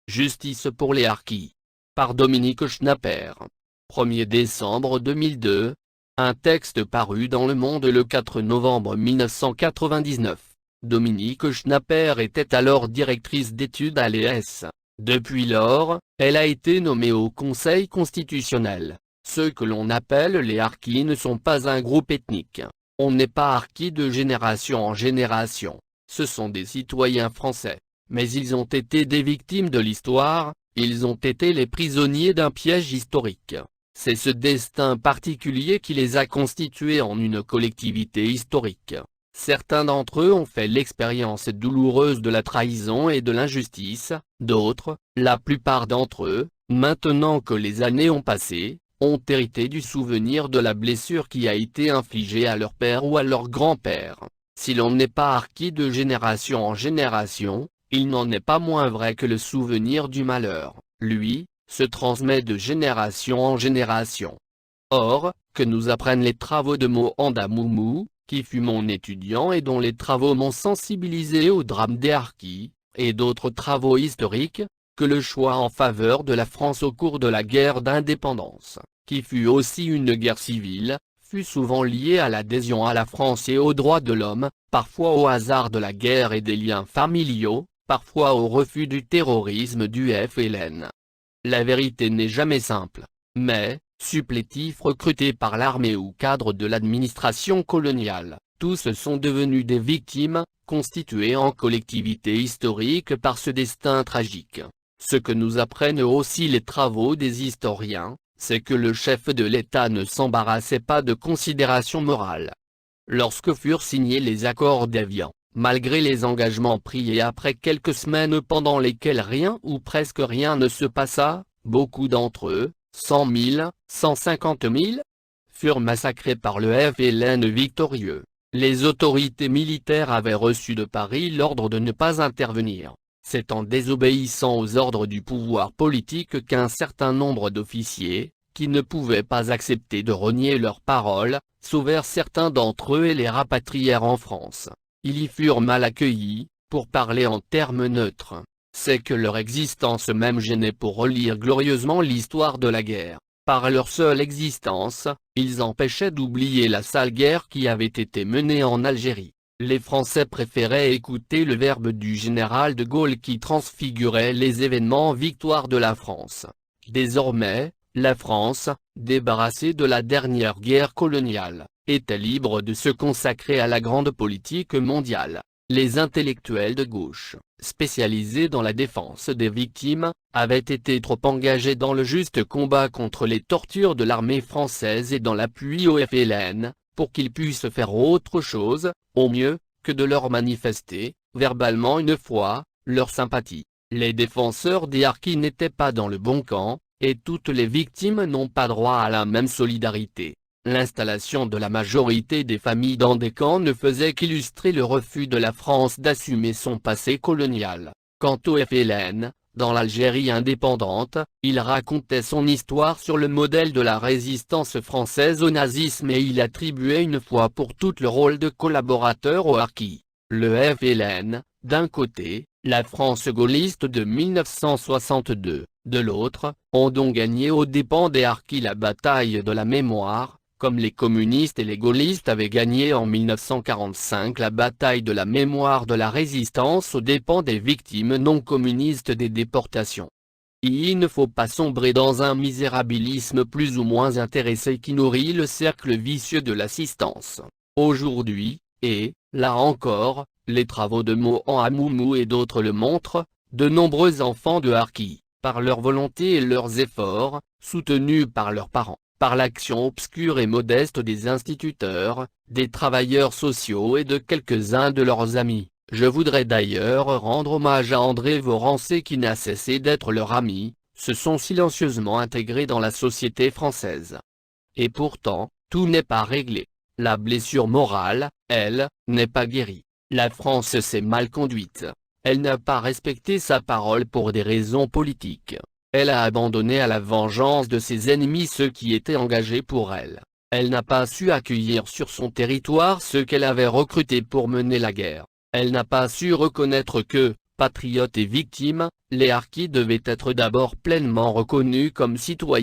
Justice pour les harkis. Par Dominique Schnapper. 1er décembre 2002. Un texte paru dans Le Monde le 4 novembre 1999. Dominique Schnapper était alors directrice d'études à l'ES. Depuis lors, elle a été nommée au Conseil constitutionnel. Ceux que l'on appelle les harkis ne sont pas un groupe ethnique. On n'est pas harkis de génération en génération. Ce sont des citoyens français. Mais ils ont été des victimes de l'histoire, ils ont été les prisonniers d'un piège historique. C'est ce destin particulier qui les a constitués en une collectivité historique. Certains d'entre eux ont fait l'expérience douloureuse de la trahison et de l'injustice, d'autres, la plupart d'entre eux, maintenant que les années ont passé, ont hérité du souvenir de la blessure qui a été infligée à leur père ou à leur grand-père. Si l'on n'est pas harki de génération en génération, il n'en est pas moins vrai que le souvenir du malheur, lui, se transmet de génération en génération. Or, que nous apprennent les travaux de Mohanda Moumou, qui fut mon étudiant et dont les travaux m'ont sensibilisé au drame des harkis, et d'autres travaux historiques, que le choix en faveur de la France au cours de la guerre d'indépendance, qui fut aussi une guerre civile, fut souvent lié à l'adhésion à la France et aux droits de l'homme, parfois au hasard de la guerre et des liens familiaux, parfois au refus du terrorisme du FLN. La vérité n'est jamais simple, mais, supplétifs recrutés par l'armée ou cadres de l'administration coloniale, tous sont devenus des victimes, constituées en collectivité historique par ce destin tragique. Ce que nous apprennent aussi les travaux des historiens, c'est que le chef de l'État ne s'embarrassait pas de considérations morales. Lorsque furent signés les accords d'Évian, malgré les engagements pris et après quelques semaines pendant lesquelles rien ou presque rien ne se passa, beaucoup d'entre eux, 100 000, 150 000, furent massacrés par le FLN victorieux. Les autorités militaires avaient reçu de Paris l'ordre de ne pas intervenir. C'est en désobéissant aux ordres du pouvoir politique qu'un certain nombre d'officiers, qui ne pouvaient pas accepter de renier leurs paroles, sauvèrent certains d'entre eux et les rapatrièrent en France. Ils y furent mal accueillis, pour parler en termes neutres. C'est que leur existence même gênait pour relire glorieusement l'histoire de la guerre. Par leur seule existence, ils empêchaient d'oublier la sale guerre qui avait été menée en Algérie. Les Français préféraient écouter le verbe du général de Gaulle qui transfigurait les événements en victoire de la France. Désormais, la France, débarrassée de la dernière guerre coloniale, était libre de se consacrer à la grande politique mondiale. Les intellectuels de gauche, spécialisés dans la défense des victimes, avaient été trop engagés dans le juste combat contre les tortures de l'armée française et dans l'appui au FLN, pour qu'ils puissent faire autre chose, au mieux, que de leur manifester, verbalement une fois, leur sympathie. Les défenseurs des harkis n'étaient pas dans le bon camp, et toutes les victimes n'ont pas droit à la même solidarité. L'installation de la majorité des familles dans des camps ne faisait qu'illustrer le refus de la France d'assumer son passé colonial. Quant au FLN, dans l'Algérie indépendante, il racontait son histoire sur le modèle de la résistance française au nazisme et il attribuait une fois pour toutes le rôle de collaborateur aux harkis. Le FLN, d'un côté, la France gaulliste de 1962, de l'autre, ont donc gagné aux dépens des harkis la bataille de la mémoire, comme les communistes et les gaullistes avaient gagné en 1945 la bataille de la mémoire de la résistance aux dépens des victimes non communistes des déportations. Il ne faut pas sombrer dans un misérabilisme plus ou moins intéressé qui nourrit le cercle vicieux de l'assistance. Aujourd'hui, et, là encore, les travaux de Mohanda Moumou et d'autres le montrent, de nombreux enfants de harkis, par leur volonté et leurs efforts, soutenus par leurs parents, par l'action obscure et modeste des instituteurs, des travailleurs sociaux et de quelques-uns de leurs amis. Je voudrais d'ailleurs rendre hommage à André Vorancé qui n'a cessé d'être leur ami, se sont silencieusement intégrés dans la société française. Et pourtant, tout n'est pas réglé. La blessure morale, elle, n'est pas guérie. La France s'est mal conduite. Elle n'a pas respecté sa parole pour des raisons politiques. Elle a abandonné à la vengeance de ses ennemis ceux qui étaient engagés pour elle. Elle n'a pas su accueillir sur son territoire ceux qu'elle avait recrutés pour mener la guerre. Elle n'a pas su reconnaître que, Patriotes et victimes, les harkis devaient être d'abord pleinement reconnus comme citoyens.